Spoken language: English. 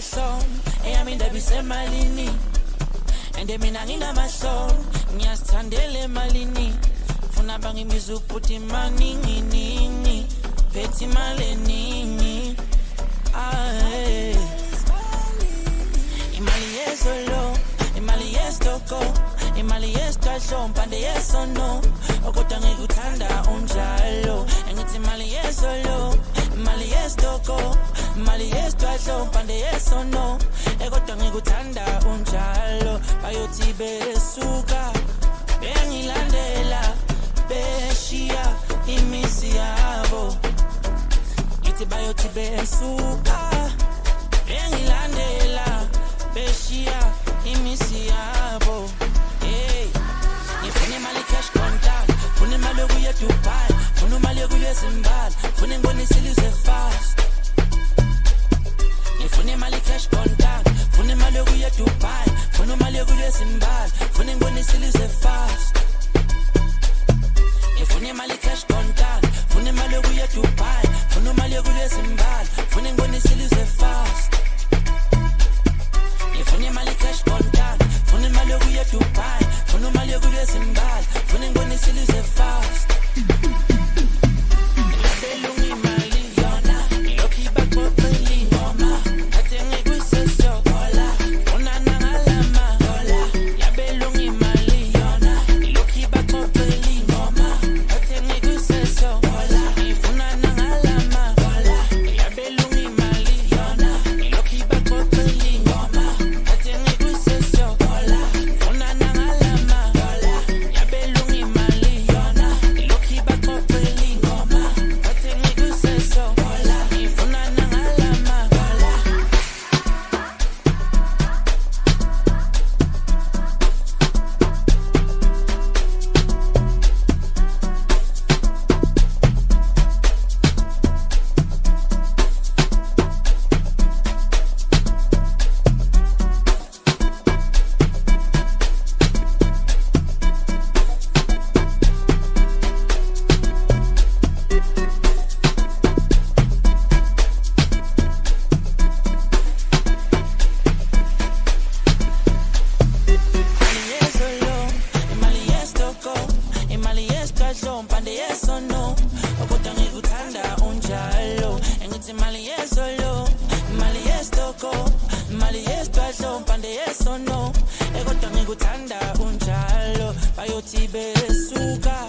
song, eyami ndaba isemalini. Ende mina nginamahlolo, ngiyazithandela emalini. Funa bangimiza ukuthi maningi, phethe imali eningi. Imali yezolo, imali yesitoko, imali yesitshalo, mpande yesono. Kodwa ngikuthanda unjalo. Engithi imali yezolo, imali yesitoko, imali yesitshalo, mpande yesono. Kodwa ngikuthanda unjalo. Bayothi besuka, bengilandela, beshiya imizi yabo. Ngithi bayothi besuka, bengilandela, beshiya imizi yabo. Hey, ngifuna imali cash contact, funa imali yokuya Dubai, funa imali yokuya Zimbabwe, funa ngibonise ilizwe fast. Ngifuna imali cash contact, funa imali yokuya Dubai, funa imali yokuya Zimbabwe, funa ngibonise ilizwe fast. Ngifuna imali cash contact, funa imali yokuya Dubai, funa imali yokuya Zimbabwe, funa ngibonise ilizwe fast. Ngifuna imali cash contact, funa imali yokuya Dubai, funa imali yokuya Zimbabwe, funa ngibonise ilizwe fast. Ngiyabelunga imali yona, ngilokhu ibaxoxela ingoma. Athenge kwiseshokola, funa nangalama dola. Ngiyabelunga imali yona, ngilokhu ibaxoxela ingoma. Athenge kwiseshokola, ngifuna nangalama dola. Ngiyabelunga imali yona, ngilokhu ibaxoxela ingoma. Athenge kwiseshokola, funa nangalama dola. Ngiyabelunga imali yona, ngilokhu ibaxoxela ingoma. Athenge kwiseshokola, ngifuna nangalama dola. Imali yesitoko, imali yesitshalo, mpande yesono. Kodwa ngikuthanda unjalo. Engithi imali yezolo, imali yesitoko, imali yesitshalo, mpande yesono. Kodwa ngikuthanda unjalo. Bayothi besuka,